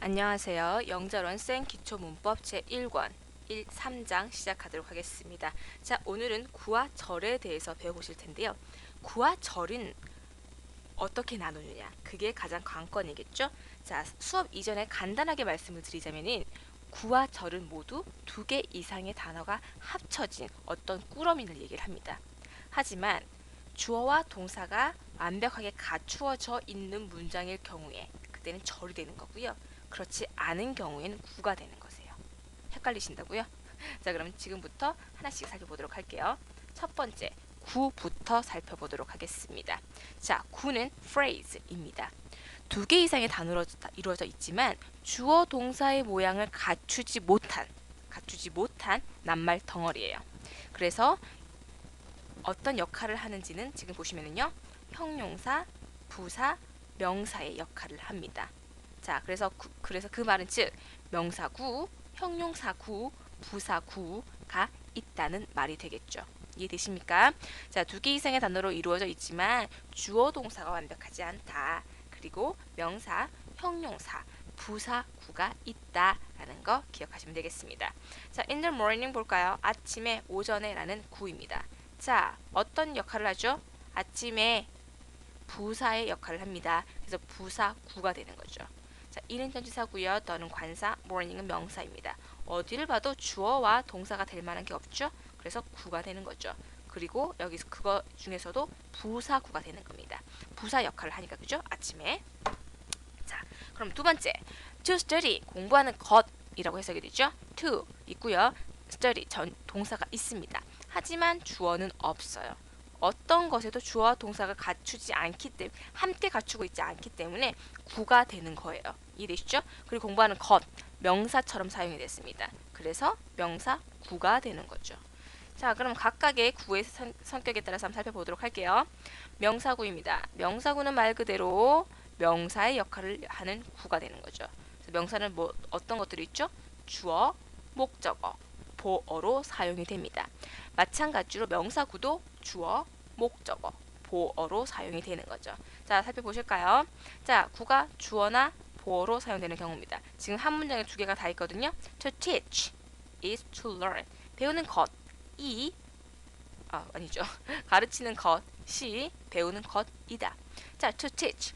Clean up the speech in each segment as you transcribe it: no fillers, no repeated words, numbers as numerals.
안녕하세요. 영자론 생 기초문법 제1권 3장 시작하도록 하겠습니다. 자, 오늘은 구와 절에 대해서 배워보실 텐데요. 구와 절은 어떻게 나누느냐? 그게 가장 관건이겠죠? 자, 수업 이전에 간단하게 말씀을 드리자면은 구와 절은 모두 두 개 이상의 단어가 합쳐진 어떤 꾸러미를 얘기를 합니다. 하지만 주어와 동사가 완벽하게 갖추어져 있는 문장일 경우에 그때는 절이 되는 거고요. 그렇지 않은 경우에는 구가 되는 거세요. 헷갈리신다고요? 자, 그럼 지금부터 하나씩 살펴보도록 할게요. 첫 번째, 구부터 살펴보도록 하겠습니다. 자, 구는 phrase입니다. 두 개 이상의 단어로 이루어져 있지만 주어 동사의 모양을 갖추지 못한 낱말 덩어리예요. 그래서 어떤 역할을 하는지는 지금 보시면은요. 형용사, 부사, 명사의 역할을 합니다. 자, 그래서 그 말은 즉 명사구, 형용사구, 부사구가 있다는 말이 되겠죠. 이해되십니까? 자, 두 개 이상의 단어로 이루어져 있지만 주어 동사가 완벽하지 않다. 그리고 명사, 형용사, 부사구가 있다라는 거 기억하시면 되겠습니다. 자, in the morning 볼까요? 아침에, 오전에 라는 구입니다. 자, 어떤 역할을 하죠? 아침에 부사의 역할을 합니다. 그래서 부사구가 되는 거죠. 자, 이는 전치사고요. 더는 관사, morning은 명사입니다. 어디를 봐도 주어와 동사가 될 만한 게 없죠. 그래서 구가 되는 거죠. 그리고 여기서 그거 중에서도 부사구가 되는 겁니다. 부사 역할을 하니까 그죠? 아침에. 자, 그럼 두 번째, to study 공부하는 것이라고 해석이 되죠. to 있고요. study 전 동사가 있습니다. 하지만 주어는 없어요. 어떤 것에도 주어와 동사가 갖추지 않기 때문에 함께 갖추고 있지 않기 때문에 구가 되는 거예요. 이해되시죠? 그리고 공부하는 것 명사처럼 사용이 됐습니다. 그래서 명사 구가 되는 거죠. 자, 그럼 각각의 구의 성격에 따라서 한번 살펴보도록 할게요. 명사구입니다. 명사구는 말 그대로 명사의 역할을 하는 구가 되는 거죠. 그래서 명사는 뭐 어떤 것들이 있죠? 주어, 목적어, 보어로 사용이 됩니다. 마찬가지로 명사구도 주어, 목적어, 보어로 사용이 되는 거죠. 자, 살펴보실까요? 자, 구가 주어나 보어로 사용되는 경우입니다. 지금 한 문장에 두 개가 다 있거든요. To teach is to learn. 배우는 것이 아니죠. 가르치는 것이 배우는 것이다. 자, to teach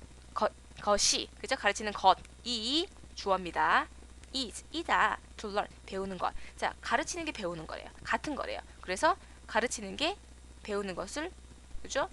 것이 그죠? 가르치는 것이 주어입니다. is 이다. to learn 배우는 것. 자, 가르치는 게 배우는 거래요. 같은 거래요. 그래서 가르치는 게 배우는 것을 그죠?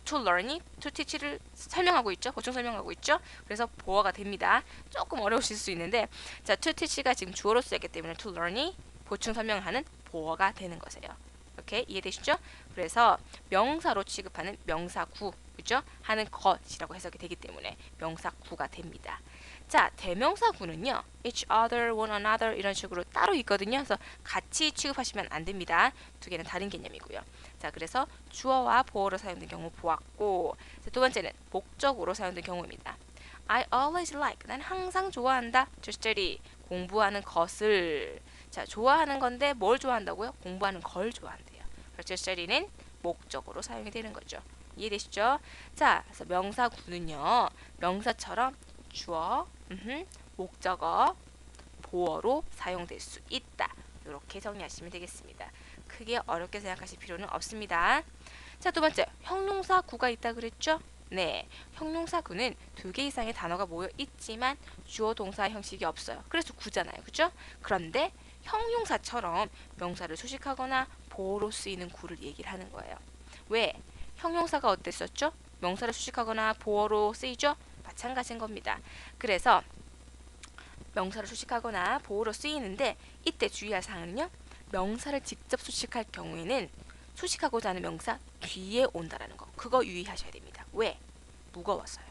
to learn이 to teach를 설명하고 있죠. 보충 설명하고 있죠. 그래서 보어가 됩니다. 조금 어려우실 수 있는데 자, to teach가 지금 주어로 쓰였기 때문에 to learn이 보충 설명하는 보어가 되는 것이에요. 이렇게 이해되시죠? 그래서 명사로 취급하는 명사구 그죠? 하는 것이라고 해석이 되기 때문에 명사구가 됩니다. 자, 대명사구는요. each other, one another 이런 식으로 따로 있거든요. 그래서 같이 취급하시면 안 됩니다. 두 개는 다른 개념이고요. 자, 그래서 주어와 보어로 사용된 경우 보았고 자, 두 번째는 목적으로 사용된 경우입니다. I always like 난 항상 좋아한다. to study 공부하는 것을 자, 좋아하는 건데 뭘 좋아한다고요? 공부하는 걸 좋아한대요. 그래서 study는 목적으로 사용이 되는 거죠. 이해되시죠? 자, 그래서 명사구는요. 명사처럼 주어, 목적어, 보어로 사용될 수 있다. 이렇게 정리하시면 되겠습니다. 크게 어렵게 생각하실 필요는 없습니다. 자, 두 번째, 형용사구가 있다 그랬죠? 네, 형용사구는 두 개 이상의 단어가 모여 있지만 주어 동사 형식이 없어요. 그래서 구잖아요. 그죠? 그런데 형용사처럼 명사를 수식하거나 보어로 쓰이는 구를 얘기를 하는 거예요. 왜? 형용사가 어땠었죠? 명사를 수식하거나 보어로 쓰이죠? 마찬가지인 겁니다. 그래서 명사를 수식하거나 보어로 쓰이는데 이때 주의할 사항은요. 명사를 직접 수식할 경우에는 수식하고자 하는 명사 뒤에 온다라는 거. 그거 유의하셔야 됩니다. 왜? 무거워서요.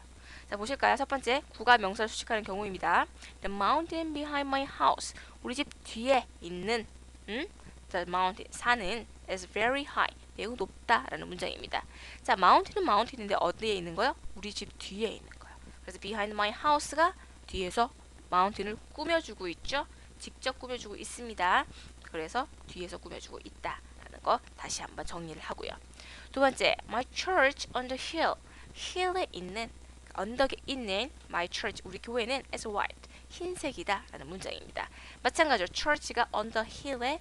자, 보실까요? 첫 번째, 구가 명사를 수식하는 경우입니다. The mountain behind my house. 우리 집 뒤에 있는 The mountain, 산은 is very high. 매우 높다라는 문장입니다. 자, mountain은 mountain인데 어디에 있는 거요? 우리 집 뒤에 있는 거예요. 그래서 behind my house가 뒤에서 mountain을 꾸며주고 있죠. 직접 꾸며주고 있습니다. 그래서 뒤에서 꾸며주고 있다라는 거 다시 한번 정리를 하고요. 두 번째, my church on the hill. hill에 있는 언덕에 있는 my church, 우리 교회는 is white, 흰색이다 라는 문장입니다. 마찬가지로 church가 on the hill에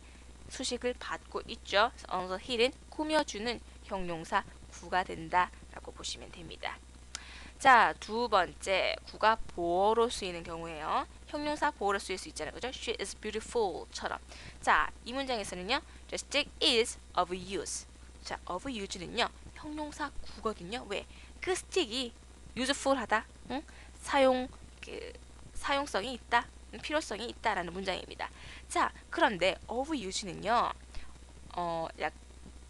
수식을 받고 있죠. 그래서 on the hill은 꾸며주는 형용사 구가 된다 라고 보시면 됩니다. 자, 두 번째, 구가 보어로 쓰이는 경우에요. 형용사 보어로 쓰일 수 있잖아요. 그죠? She is beautiful처럼. 자, 이 문장에서는요. The stick is of use. 자, of use는요. 형용사 구거든요. 왜? 그 스틱이 useful하다. 응? 사용성이 있다. 필요성이 있다라는 문장입니다. 자, 그런데 of use는요. 약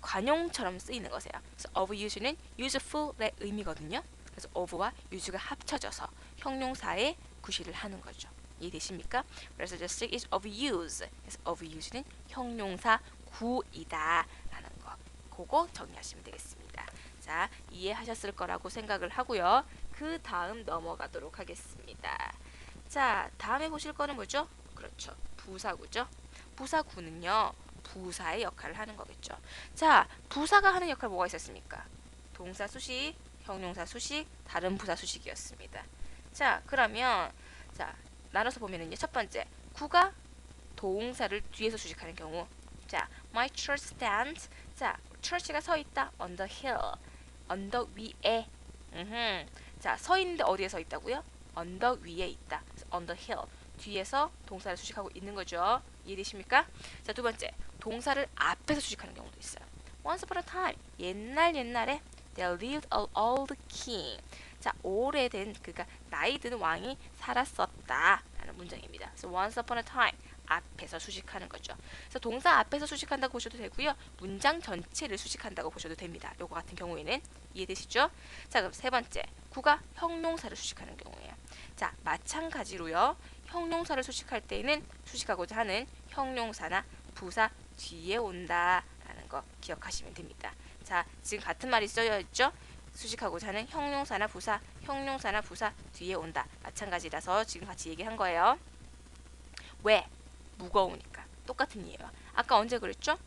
관용처럼 쓰이는 것이에요. 그래서 of use는 useful의 의미거든요. 그래서 of와 use가 합쳐져서 형용사의 구실을 하는 거죠. 이해되십니까? 그래서 the stick is of use. 그래서 of use는 형용사 구이다 라는 거. 그거 정리하시면 되겠습니다. 자, 이해하셨을 거라고 생각을 하고요. 그 다음 넘어가도록 하겠습니다. 자, 다음에 보실 거는 뭐죠? 그렇죠. 부사구죠. 부사구는요. 부사의 역할을 하는 거겠죠. 자, 부사가 하는 역할 뭐가 있었습니까? 동사 수식, 형용사 수식, 다른 부사 수식이었습니다. 자, 그러면 자, 나눠서 보면은요. 첫 번째, 구가 동사를 뒤에서 수식하는 경우. 자, my church stands. 자, church가 서 있다. on the hill. 언덕 위에. 자, 서 있는데 어디에 서 있다고요? 언덕 위에 있다. on the hill. 뒤에서 동사를 수식하고 있는 거죠. 이해되십니까? 자, 두 번째, 동사를 앞에서 수식하는 경우도 있어요. Once upon a time. 옛날에 There lived an old king. 자, 오래된, 그러니까 나이 든 왕이 살았었다 라는 문장입니다. 그래서 once upon a time 앞에서 수식하는 거죠. 그래서 동사 앞에서 수식한다고 보셔도 되고요. 문장 전체를 수식한다고 보셔도 됩니다. 요거 같은 경우에는 이해되시죠? 자, 그럼 세 번째, 구가 형용사를 수식하는 경우예요. 자, 마찬가지로요. 형용사를 수식할 때에는 수식하고자 하는 형용사나 부사 뒤에 온다 라는 거 기억하시면 됩니다. 자, 지금 같은 말이 쓰여 있죠? 수식하고자 하는 형용사나 부사 뒤에 온다. 마찬가지라서 지금 같이 얘기한 거예요. 왜? 무거우니까. 똑같은 이유예요. 아까 언제 그랬죠?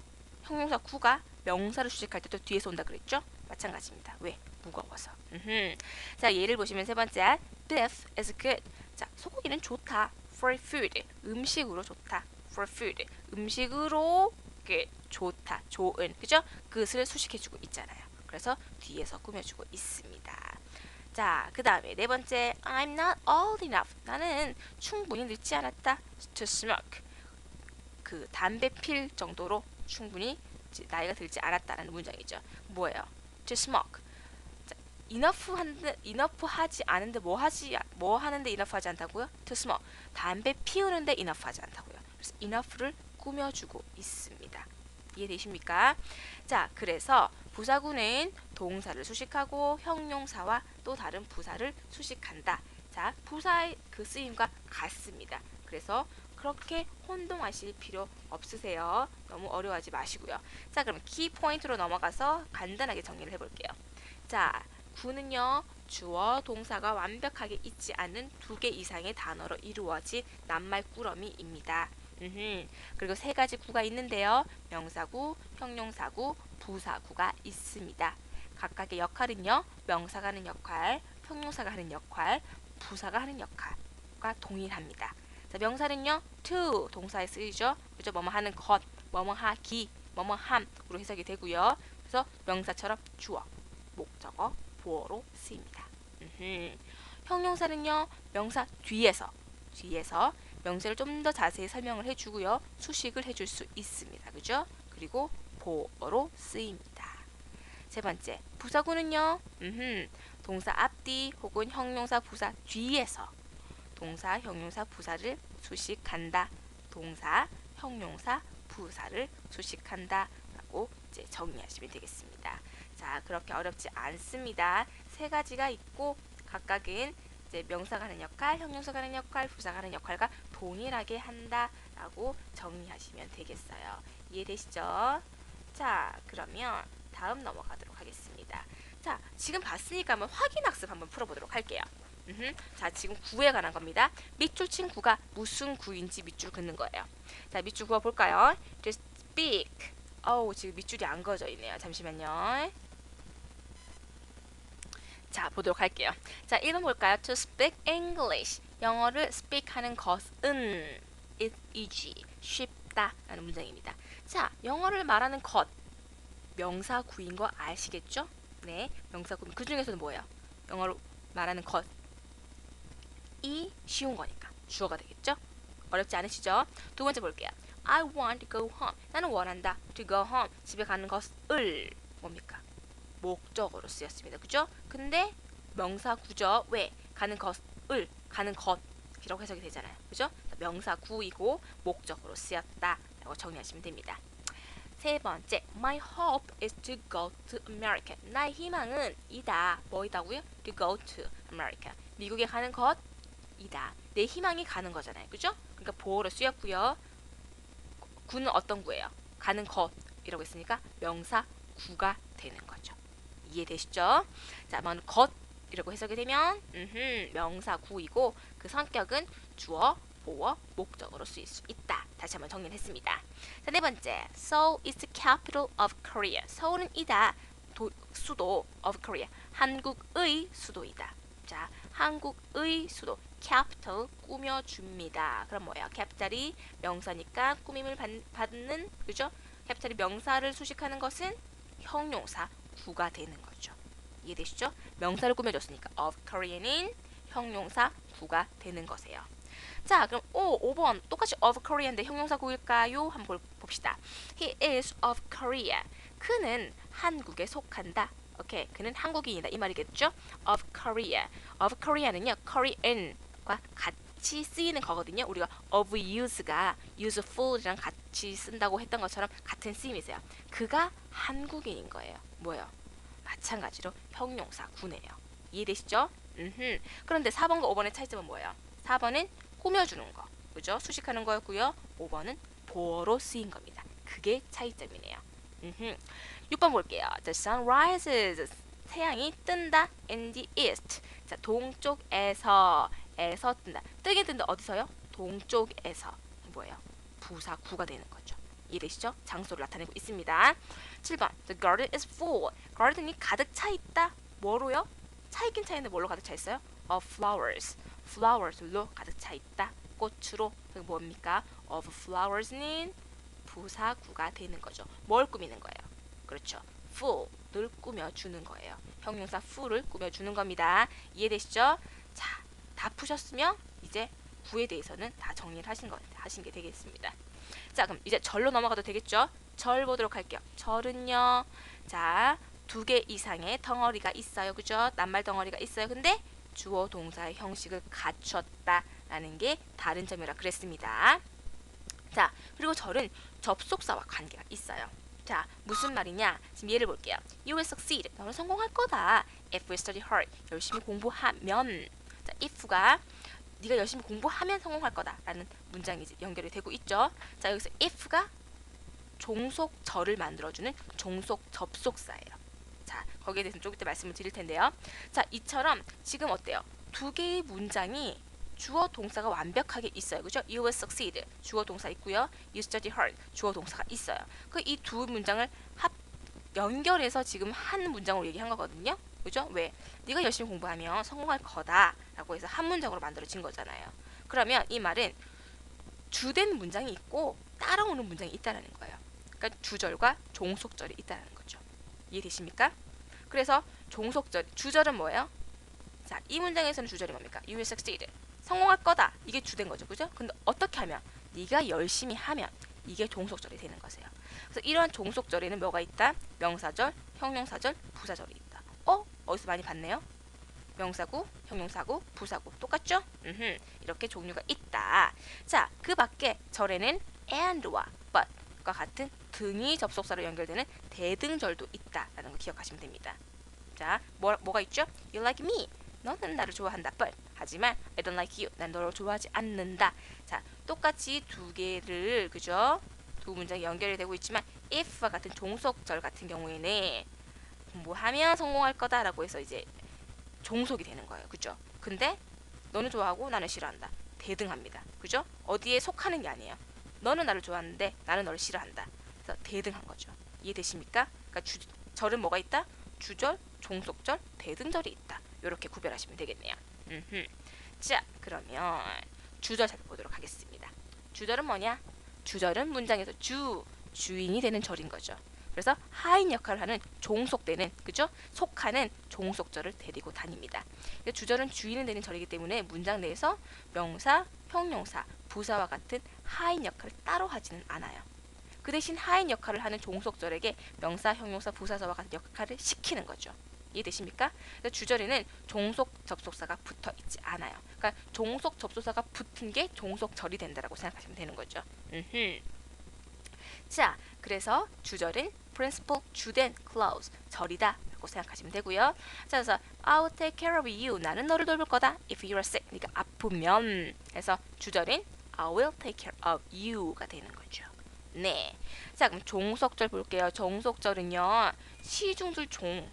형용사 구가 명사를 수식할 때도 뒤에서 온다 그랬죠? 마찬가지입니다. 왜? 무거워서. 자, 예를 보시면 세 번째, beef is good. 자, 소고기는 좋다. for food. 음식으로 좋다. for food. 음식으로 좋다. 좋은. 그죠? 그것을 수식해주고 있잖아요. 그래서 뒤에서 꾸며주고 있습니다. 자, 그 다음에 네 번째, I'm not old enough. 나는 충분히 늙지 않았다. to smoke. 그 담배 필 정도로 충분히 나이가 들지 않았다라는 문장이죠. 뭐예요? to smoke. 자, enough 하지 않은데 뭐 하는데 enough 하지 않다고요? to smoke. 담배 피우는데 enough 하지 않다고요. 그래서 enough를 꾸며주고 있습니다. 이해되십니까? 자, 그래서 부사구는 동사를 수식하고 형용사와 또 다른 부사를 수식한다. 자, 부사의 그 쓰임과 같습니다. 그래서 그렇게 혼동하실 필요 없으세요. 너무 어려워하지 마시고요. 자, 그럼 키포인트로 넘어가서 간단하게 정리를 해볼게요. 자, 구는요. 주어, 동사가 완벽하게 있지 않은 2개 이상의 단어로 이루어진 낱말 꾸러미입니다. 그리고 세 가지 구가 있는데요. 명사구, 형용사구, 부사구가 있습니다. 각각의 역할은요. 명사가 하는 역할, 형용사가 하는 역할, 부사가 하는 역할과 동일합니다. 자, 명사는요. to 동사에 쓰이죠. 그죠? 뭐뭐 하는 것, 뭐뭐 하기, 뭐뭐 함으로 해석이 되고요. 그래서 명사처럼 주어, 목적어, 보어로 쓰입니다. 형용사는요. 명사 뒤에서 명사를 좀 더 자세히 설명을 해주고요. 수식을 해줄 수 있습니다. 그죠? 그리고 보어로 쓰입니다. 세 번째, 부사구는요. 동사 앞뒤 혹은 형용사 부사 뒤에서 동사, 형용사, 부사를 수식한다. 동사, 형용사, 부사를 수식한다. 라고 이제 정리하시면 되겠습니다. 자, 그렇게 어렵지 않습니다. 세 가지가 있고 각각은 이제 명사가 하는 역할, 형용사가 하는 역할, 부사가 하는 역할과 동일하게 한다라고 정리하시면 되겠어요. 이해되시죠? 자, 그러면 다음 넘어가도록 하겠습니다. 자, 지금 봤으니까 한번 확인학습 한번 풀어보도록 할게요. 자, 지금 구에 관한 겁니다. 밑줄 친 구가 무슨 구인지 밑줄 긋는 거예요. 자, 밑줄 그어 볼까요? Just speak. 지금 밑줄이 안 그어져 있네요. 잠시만요. 자, 보도록 할게요. 자, 1번 볼까요? To speak English. 영어를 speak 하는 것은 is easy. 쉽다 라는 문장입니다. 자, 영어를 말하는 것. 명사 구인 거 아시겠죠? 네, 명사 구. 그 중에서는 뭐예요? 영어로 말하는 것이 쉬운 거니까 주어가 되겠죠? 어렵지 않으시죠? 두 번째 볼게요. I want to go home. 나는 원한다. To go home. 집에 가는 것을 뭡니까? 목적어로 쓰였습니다. 그죠? 근데 명사 구죠. 왜? 가는 것을 가는 것이라고 해석이 되잖아요. 그죠? 명사 구이고 목적어로 쓰였다 라고 정리하시면 됩니다. 세 번째, My hope is to go to America. 나의 희망은 이다. 뭐이다고요? To go to America. 미국에 가는 것이다. 내 희망이 가는 거잖아요. 그죠? 그러니까 보어로 쓰였고요. 구는 어떤 구예요? 가는 것이라고 했으니까 명사 구가 되는 거죠. 이해되시죠? 자, 것이라고 해석이 되면 명사 구이고 그 성격은 주어, 보어, 목적으로 쓰일 수 있다. 다시 한번 정리를 했습니다. 자, 네 번째, Seoul is the capital of Korea. 서울은 이다. 수도 of Korea. 한국의 수도이다. 자, 한국의 수도. capital 꾸며줍니다. 그럼 뭐예요? capital이 명사니까 꾸밈을 받는, 그죠? capital이 명사를 수식하는 것은 형용사 구가 되는 거죠. 이해되시죠? 명사를 꾸며줬으니까 of Korea는 형용사 구가 되는 것이에요. 자, 그럼 5번 똑같이 of Korea인데 형용사 구일까요? 한번 봅시다. He is of Korea. 그는 한국에 속한다. 오케이, 그는 한국인이다 이 말이겠죠? of Korea. of Korea는요, Korean과 같이 쓰이는 거거든요. 우리가 of use가 useful이랑 같이 쓴다고 했던 것처럼 같은 쓰임이세요. 그가 한국인인 거예요. 뭐예요? 마찬가지로 형용사 구네요. 이해되시죠? 그런데 4번과 5번의 차이점은 뭐예요? 4번은 꾸며주는 거, 그죠? 수식하는 거였고요. 5번은 보어로 쓰인 겁니다. 그게 차이점이네요. 6번 볼게요. The sun rises. 태양이 뜬다. In the east. 자, 동쪽에서 뜬다. 뜨긴 뜬다. 어디서요? 동쪽에서. 뭐예요? 부사 구가 되는 거죠. 이해되시죠? 장소를 나타내고 있습니다. 7번. The garden is full. garden이 가득 차 있다. 뭐로요? 차 있긴 차 있는데 뭘로 가득 차 있어요? Of flowers. flowers로 가득 차 있다. 꽃으로. 그 뭡니까? Of flowers는 부사구가 되는 거죠. 뭘 꾸미는 거예요? 그렇죠. full을 꾸며주는 거예요. 형용사 full을 꾸며주는 겁니다. 이해되시죠? 자, 다 푸셨으면 이제 구에 대해서는 다 정리를 하신 게 되겠습니다. 자, 그럼 이제 절로 넘어가도 되겠죠? 절 보도록 할게요. 절은요, 자, 2개 이상의 덩어리가 있어요. 그죠? 낱말 덩어리가 있어요. 근데 주어 동사의 형식을 갖췄다라는 게 다른 점이라 그랬습니다. 자, 그리고 절은 접속사와 관계가 있어요. 자, 무슨 말이냐? 지금 예를 볼게요. You will succeed. 너는 성공할 거다. If you study hard. 열심히 공부하면. 자, if가 네가 열심히 공부하면 성공할 거다라는 문장이 연결이 되고 있죠. 자, 여기서 if가 종속절을 만들어주는 종속 접속사예요. 자, 거기에 대해서는 좀 이따 말씀을 드릴 텐데요. 자, 이처럼 지금 어때요? 2개의 문장이 주어 동사가 완벽하게 있어요. 그죠? You will succeed. 주어 동사 있고요. You study hard. 주어 동사가 있어요. 그 이 두 문장을 연결해서 지금 한 문장으로 얘기한 거거든요. 그죠? 왜? 네가 열심히 공부하면 성공할 거다 라고 해서 한 문장으로 만들어진 거잖아요. 그러면 이 말은 주된 문장이 있고 따라오는 문장이 있다는 거예요. 그러니까 주절과 종속절이 있다는 거죠. 이해되십니까? 그래서 주절은 뭐예요? 자, 이 문장에서는 주절이 뭡니까? You will succeed. 성공할 거다. 이게 주된 거죠. 그죠? 근데 어떻게 하면? 네가 열심히 하면 이게 종속절이 되는 거세요. 그래서 이러한 종속절에는 뭐가 있다? 명사절, 형용사절, 부사절이 있다. 어디서 많이 봤네요? 명사구, 형용사구, 부사구 똑같죠? 이렇게 종류가 있다. 자, 그 밖에 절에는 and와 but과 같은 등이 접속사로 연결되는 대등절도 있다라는 거 기억하시면 됩니다. 자, 뭐가 있죠? You like me. 너는 나를 좋아한다. But 하지만 I don't like you. 난 너를 좋아하지 않는다. 자, 똑같이 두 개를, 그죠? 두 문장이 연결이 되고 있지만 if와 같은 종속절 같은 경우에는 공부하면 성공할 거다라고 해서 이제 종속이 되는 거예요. 그죠? 근데 너는 좋아하고 나는 싫어한다. 대등합니다. 그죠? 어디에 속하는 게 아니에요. 너는 나를 좋아하는데 나는 너를 싫어한다. 그래서 대등한 거죠. 이해되십니까? 그러니까 절은 뭐가 있다? 주절, 종속절, 대등절이 있다. 이렇게 구별하시면 되겠네요. 자, 그러면 주절 살펴보도록 하겠습니다. 주절은 뭐냐? 주절은 문장에서 주인이 되는 절인 거죠. 그래서 하인 역할을 하는 종속되는, 그죠? 속하는 종속절을 데리고 다닙니다. 주절은 주인이 되는 절이기 때문에 문장 내에서 명사, 형용사, 부사와 같은 하인 역할을 따로 하지는 않아요. 그 대신 하인 역할을 하는 종속절에게 명사, 형용사, 부사서와 같은 역할을 시키는 거죠. 이해되십니까? 주절에는 종속 접속사가 붙어 있지 않아요. 그러니까 종속 접속사가 붙은 게 종속절이 된다라고 생각하시면 되는 거죠. 자, 그래서 주절은 principal 주된 clause 절이다 라고 생각하시면 되고요. 자, 그래서 I'll take care of you. 나는 너를 돌볼 거다. If you're sick. 네가 아프면. 그래서 주절인 I will take care of you가 되는 거죠. 네. 자, 그럼 종속절 볼게요. 종속절은요. 시중줄 종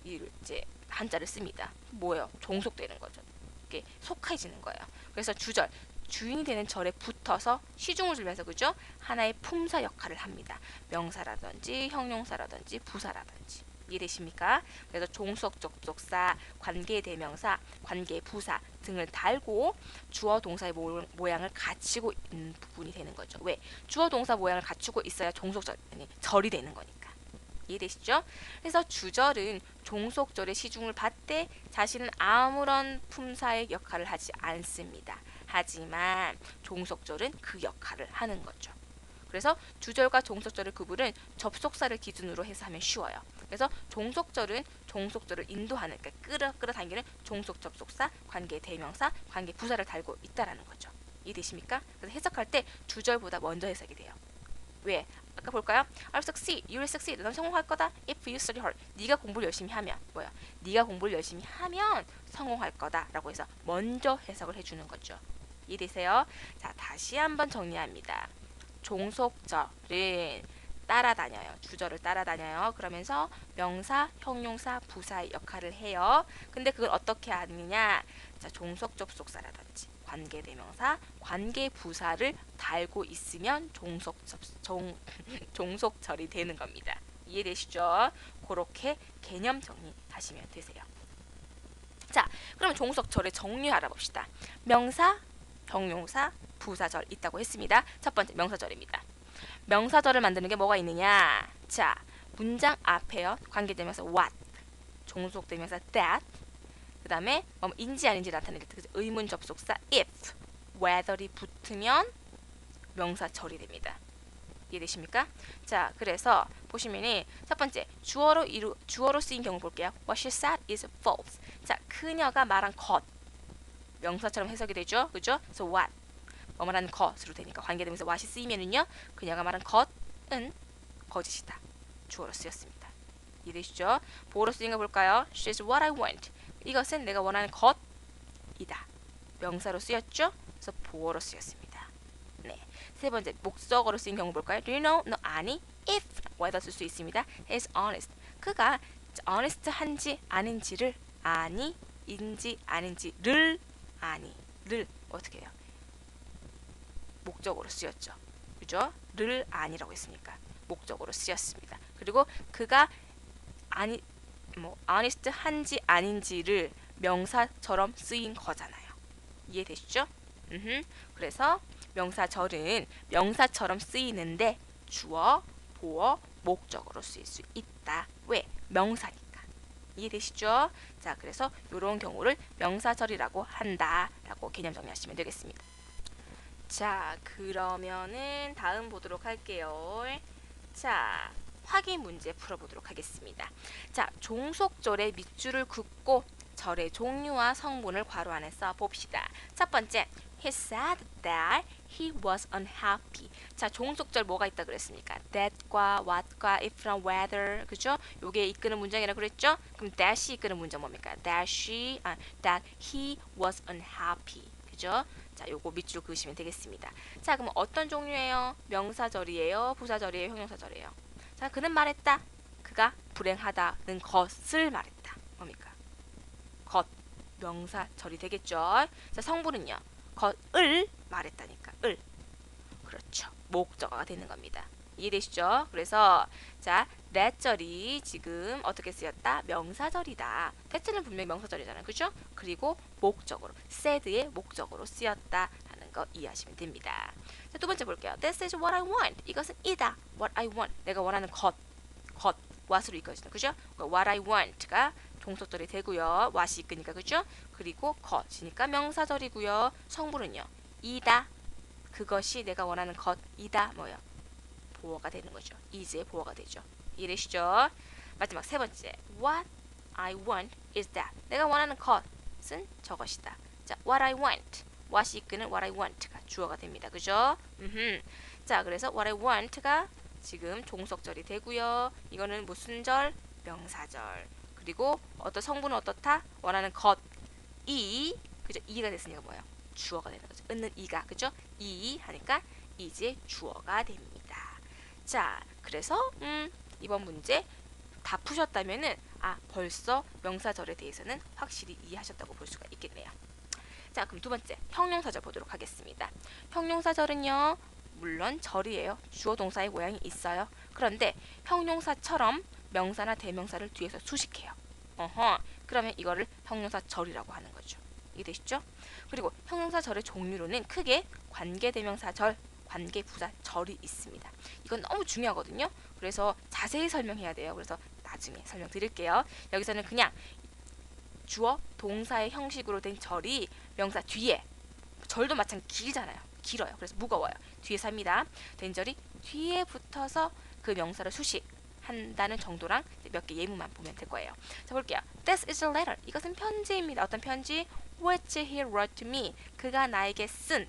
이제 한자를 씁니다. 뭐예요? 종속되는 거죠. 이게 속해지는 거예요. 그래서 주절 주인이 되는 절에 붙어서 시중을 줄면서 그죠? 하나의 품사 역할을 합니다. 명사라든지 형용사라든지 부사라든지. 이해되십니까? 그래서 종속 접속사, 관계대명사, 관계부사 등을 달고 주어 동사의 모양을 갖추고 있는 부분이 되는 거죠. 왜? 주어 동사 모양을 갖추고 있어야 종속절, 아니 절이 되는 거니까. 이해되시죠? 그래서 주절은 종속절의 시중을 받되 자신은 아무런 품사의 역할을 하지 않습니다. 하지만 종속절은 그 역할을 하는 거죠. 그래서 주절과 종속절의 구분은 접속사를 기준으로 해서 하면 쉬워요. 그래서 종속절은 종속절을 인도하는, 그러니까 끌어당기는 종속 접속사, 관계 대명사, 관계 부사를 달고 있다라는 거죠. 이해되십니까? 그래서 해석할 때 주절보다 먼저 해석이 돼요. 왜? 아까 볼까요? I'll succeed, you'll succeed. 넌 성공할 거다. If you study hard. 네가 공부를 열심히 하면 뭐야? 네가 공부를 열심히 하면 성공할 거다라고 해서 먼저 해석을 해주는 거죠. 이해되세요? 자, 다시 한번 정리합니다. 종속절은 따라다녀요. 주절을 따라다녀요. 그러면서 명사, 형용사, 부사의 역할을 해요. 근데 그걸 어떻게 하느냐? 자, 종속 접속사라든지 관계대명사, 관계부사를 달고 있으면 종속절이 되는 겁니다. 이해되시죠? 그렇게 개념 정리하시면 되세요. 자, 그러면 종속절의 정리 알아봅시다. 명사, 형용사, 부사절 있다고 했습니다. 첫 번째 명사절입니다. 명사절을 만드는 게 뭐가 있느냐? 자, 문장 앞에요. 관계대명사 what, 종속대명사 that, 그 다음에 인지 아닌지 나타내는 의문 접속사 if, whether이 붙으면 명사절이 됩니다. 이해되십니까? 자, 그래서 보시면은 첫 번째 주어로 쓰인 경우 볼게요. What she said is false. 자, 그녀가 말한 것 명사처럼 해석이 되죠, 그죠? 그래서 what 뭐 말하는 것으로 되니까 관계대명사 what이 쓰이면은요, 그녀가 말한 것은 거짓이다. 주어로 쓰였습니다. 이해되시죠? 보어로 쓰인 거 볼까요? She's what I want. 이것은 내가 원하는 것이다. 명사로 쓰였죠? 그래서 보어로 쓰였습니다. 네. 세 번째, 목적어로 쓰인 경우 볼까요? Do you know? 너 아니? If, whether 쓸 수 있습니다. Is honest. 그가 honest 한지 아닌지를 아니, 인지 아닌지를 아니를 어떻게 해요? 목적어로 쓰였죠. 그죠? 를 아니라고 했으니까 목적어로 쓰였습니다. 그리고 그가 아니 honest 한지 아닌지를 명사처럼 쓰인 거잖아요. 이해되시죠? 그래서 명사절은 명사처럼 쓰이는데 주어, 보어, 목적어로 쓰일 수 있다. 왜? 명사니까. 이해되시죠? 자, 그래서 이런 경우를 명사절이라고 한다라고 개념 정리하시면 되겠습니다. 자, 그러면은 다음 보도록 할게요. 자, 확인 문제 풀어보도록 하겠습니다. 자, 종속절의 밑줄을 긋고 절의 종류와 성분을 괄호 안에 써봅시다. 첫 번째, he said that he was unhappy. 자, 종속절 뭐가 있다 그랬습니까? that과 what과 if랑 whether, 그죠? 요게 이끄는 문장이라 그랬죠? 그럼 that이 이끄는 문장 뭡니까? that he was unhappy. 그죠? 자, 요거 밑줄 그으시면 되겠습니다. 자, 그럼 어떤 종류예요? 명사절이에요? 부사절이에요? 형용사절이에요? 자, 그는 말했다. 그가 불행하다는 것을 말했다. 뭡니까? 것, 명사절이 되겠죠? 자, 성분은요? 것을 말했다니까. 을. 그렇죠. 목적어가 되는 겁니다. 이해되시죠? 그래서 자, that절이 지금 어떻게 쓰였다? 명사절이다. that는 분명히 명사절이잖아요. 그죠? 그리고 목적으로, said의 목적으로 쓰였다 하는 거 이해하시면 됩니다. 자, 두 번째 볼게요. This is what I want. 이것은 이다. What I want. 내가 원하는 것. what으로 이끌어지는 그죠? what I want가 종속절이 되고요. what이 이끄니까 그죠? 그리고 것이니까 명사절이고요. 성분은요. 이다. 그것이 내가 원하는 것이다. 뭐요? 보어가 되는 거죠. is의 보어가 되죠. 이해되시죠? 마지막 세 번째. What I want is that. 내가 원하는 것은 저것이다. 자, what I want. what이 이끄는 what I want가 주어가 됩니다. 그죠? 자, 그래서 what I want가 지금 종속절이 되고요. 이거는 무슨 절? 명사절. 그리고 어떤 성분은 어떻다? 원하는 것이 그죠? 이가 됐으니까 뭐예요? 주어가 되는 거죠. 있는 이가 그죠? 이 하니까 이제 주어가 됩니다. 자, 그래서 이번 문제 다 푸셨다면은 벌써 명사절에 대해서는 확실히 이해하셨다고 볼 수가 있겠네요. 자, 그럼 두 번째 형용사절 보도록 하겠습니다. 형용사절은요, 물론 절이에요. 주어 동사의 모양이 있어요. 그런데 형용사처럼 명사나 대명사를 뒤에서 수식해요. 그러면 이거를 형용사절이라고 하는 거죠. 이해되시죠? 그리고 형용사절의 종류로는 크게 관계대명사절, 관계부사절이 있습니다. 이건 너무 중요하거든요. 그래서 자세히 설명해야 돼요. 그래서 나중에 설명드릴게요. 여기서는 그냥 주어, 동사의 형식으로 된 절이 명사 뒤에, 절도 마찬가지 길잖아요. 길어요. 그래서 무거워요. 뒤에서 합니다. 된 절이 뒤에 붙어서 그 명사를 수식한다는 정도랑 몇 개 예문만 보면 될 거예요. 자, 볼게요. This is a letter. 이것은 편지입니다. 어떤 편지? Which he wrote to me. 그가 나에게 쓴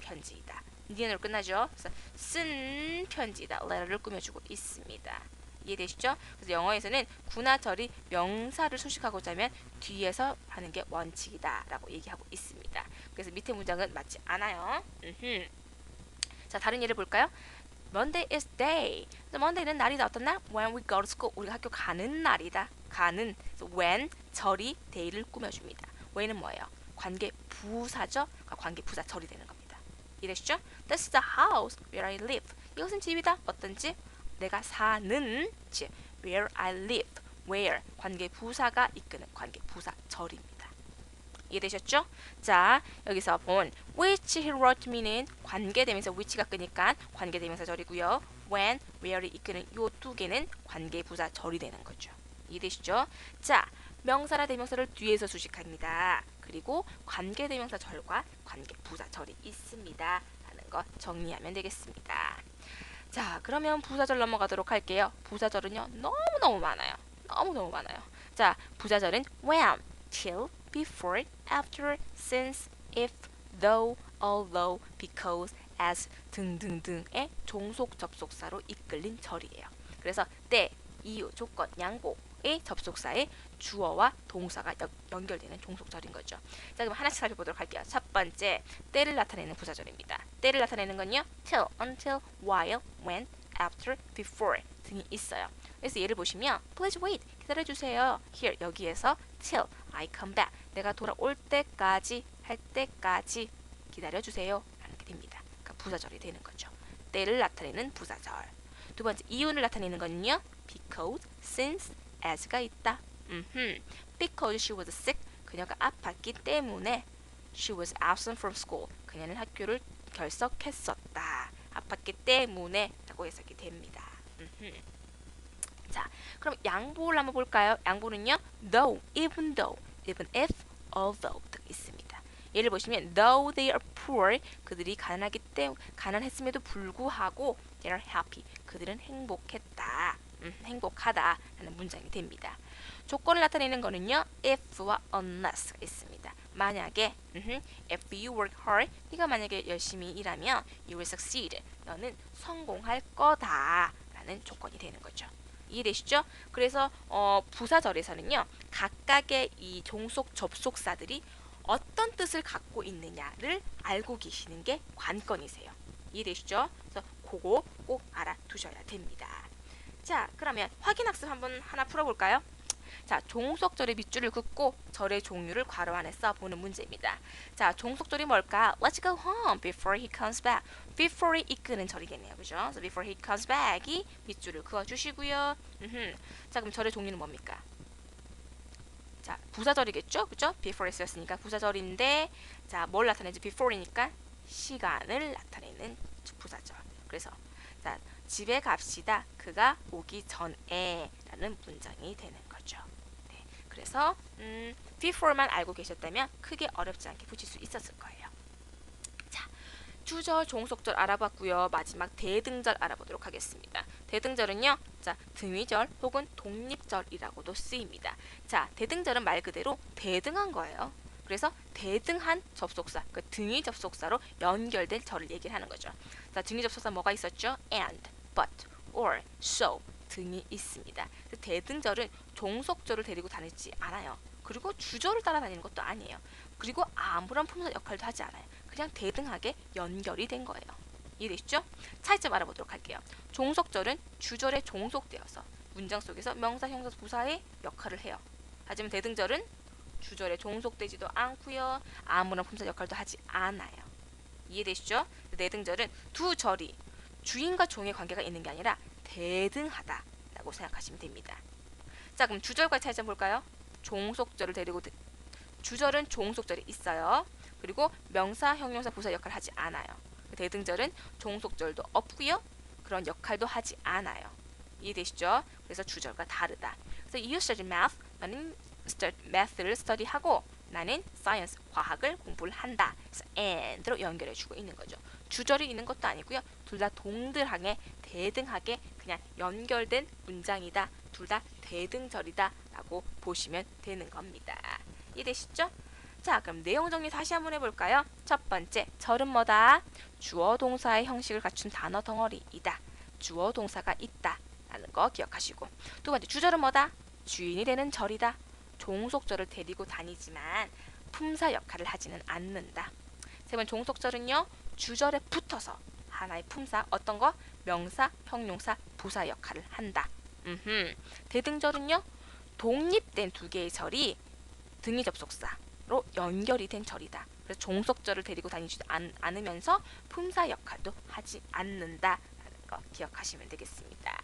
편지이다. 니은으로 끝나죠. 그래서 쓴 편지이다. letter를 꾸며주고 있습니다. 이해되시죠? 그래서 영어에서는 구나 절이 명사를 수식하고자 하면 뒤에서 하는 게 원칙이다 라고 얘기하고 있습니다. 그래서 밑에 문장은 맞지 않아요. 자, 다른 예를 볼까요? Monday is day. Monday는 날이다. 어떤 날? When we go to school. 우리가 학교 가는 날이다. 가는. when 절이 day를 꾸며줍니다. when은 뭐예요? 관계 부사죠? 관계 부사 절이 되는 겁니다. 이해되시죠? This is the house where I live. 이것은 집이다. 어떤 집? 내가 사는 집. Where I live. Where 관계 부사가 이끄는 관계 부사 절입니다. 이해되셨죠? 자, 여기서 본 which he wrote me는 관계대명사 which가 끄니까 관계대명사 절이고요. when, where이 이끄는 요 두 개는 관계부사 절이 되는 거죠. 이해되시죠? 자, 명사나 대명사를 뒤에서 수식합니다. 그리고 관계대명사 절과 관계부사 절이 있습니다. 하는 거 정리하면 되겠습니다. 자, 그러면 부사절 넘어가도록 할게요. 부사절은요, 너무너무 많아요. 너무너무 많아요. 자, 부사절은 when, till, before, after, since, if, though, although, because, as 등등등의 종속 접속사로 이끌린 절이에요. 그래서 때, 이유, 조건, 양보의 접속사에 주어와 동사가 연결되는 종속절인 거죠. 자, 그럼 하나씩 살펴보도록 할게요. 첫 번째, 때를 나타내는 부사절입니다. 때를 나타내는 건요, till, until, while, when, after, before 등이 있어요. 그래서 예를 보시면 please wait, 기다려주세요. here, 여기에서 till I come back, 내가 돌아올 때까지, 할 때까지 기다려주세요 하는 게 됩니다. 그러니까 부사절이 되는 거죠. 때를 나타내는 부사절. 두 번째, 이유를 나타내는 거는요, because, since, as가 있다. Because she was sick, 그녀가 아팠기 때문에 she was absent from school, 그녀는 학교를 결석했었다. 아팠기 때문에 라고 해석이 됩니다. 자, 그럼 양보를 한번 볼까요? 양보는요, though, even though, even if, although 등 있습니다. 예를 보시면 though they are poor, 그들이 가난했음에도 불구하고 they are happy, 그들은 행복했다. 행복하다 라는 문장이 됩니다. 조건을 나타내는 거는요, if와 unless가 있습니다. 만약에 if you work hard, 네가 만약에 열심히 일하면 you will succeed, 너는 성공할 거다 라는 조건이 되는 거죠. 이해되시죠? 그래서 부사절에서는요, 각각의 이 종속 접속사들이 어떤 뜻을 갖고 있느냐를 알고 계시는 게 관건이세요. 이해되시죠? 그래서 그거 꼭 알아두셔야 됩니다. 자, 그러면 확인학습 한번 하나 풀어볼까요? 자, 종속절의 밑줄을 긋고 절의 종류를 괄호 안에 써보는 문제입니다. 자, 종속절이 뭘까? Let's go home before he comes back. before이 이끄는 절이겠네요. 그죠? So before he comes back이 밑줄을 그어주시고요. 자, 그럼 절의 종류는 뭡니까? 자, 부사절이겠죠? 그죠? before에 쓰였으니까 부사절인데, 자, 뭘 나타내지? before이니까 시간을 나타내는 부사절. 그래서 자, 집에 갑시다. 그가 오기 전에 라는 문장이 되는 거죠. 네, 그래서 before만 알고 계셨다면 크게 어렵지 않게 붙일 수 있었을 거예요. 자, 주절, 종속절 알아봤고요. 마지막 대등절 알아보도록 하겠습니다. 대등절은요, 자, 등위절 혹은 독립절이라고도 쓰입니다. 자, 대등절은 말 그대로 대등한 거예요. 그래서 대등한 접속사, 그 등위 접속사로 연결된 절을 얘기를 하는 거죠. 자, 등위 접속사 뭐가 있었죠? and, but, or, so 등이 있습니다. 대등절은 종속절을 데리고 다니지 않아요. 그리고 주절을 따라다니는 것도 아니에요. 그리고 아무런 품사 역할도 하지 않아요. 그냥 대등하게 연결이 된 거예요. 이해되시죠? 차이점 알아보도록 할게요. 종속절은 주절에 종속되어서 문장 속에서 명사, 형사, 부사의 역할을 해요. 하지만 대등절은 주절에 종속되지도 않고요. 아무런 품사 역할도 하지 않아요. 이해되시죠? 대등절은 두 절이 주인과 종의 관계가 있는 게 아니라 대등하다라고 생각하시면 됩니다. 자, 그럼 주절과의 차이점 볼까요? 종속절을 데리고 주절은 종속절이 있어요. 그리고 명사, 형용사, 부사 역할을 하지 않아요. 대등절은 종속절도 없고요. 그런 역할도 하지 않아요. 이해되시죠? 그래서 주절과 다르다. 그래서 you study math, 나는 math를 study하고 나는 science, 과학을 공부를 한다. 그래서 and로 연결해주고 있는 거죠. 주절이 있는 것도 아니고요. 둘 다 동등하게 대등하게 그냥 연결된 문장이다. 둘 다 대등절이다 라고 보시면 되는 겁니다. 이해되시죠? 자, 그럼 내용 정리 다시 한번 해볼까요? 첫 번째, 절은 뭐다? 주어 동사의 형식을 갖춘 단어 덩어리이다. 주어 동사가 있다 라는 거 기억하시고, 두 번째, 주절은 뭐다? 주인이 되는 절이다. 종속절을 데리고 다니지만 품사 역할을 하지는 않는다. 세 번째, 종속절은요, 주절에 붙어서 하나의 품사, 어떤 거? 명사, 형용사, 부사 역할을 한다. 대등절은요, 독립된 두 개의 절이 등위 접속사로 연결이 된 절이다. 그래서 종속절을 데리고 다니지도 않으면서 품사 역할도 하지 않는다라는 거 기억하시면 되겠습니다.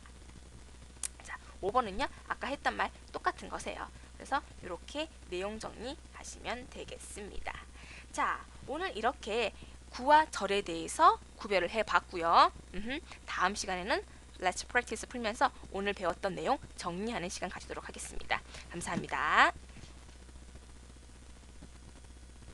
자, 5번은요, 아까 했던 말 똑같은 거세요. 그래서 이렇게 내용 정리하시면 되겠습니다. 자, 오늘 이렇게 구와 절에 대해서 구별을 해봤고요. 다음 시간에는 Let's Practice 풀면서 오늘 배웠던 내용 정리하는 시간 가지도록 하겠습니다. 감사합니다.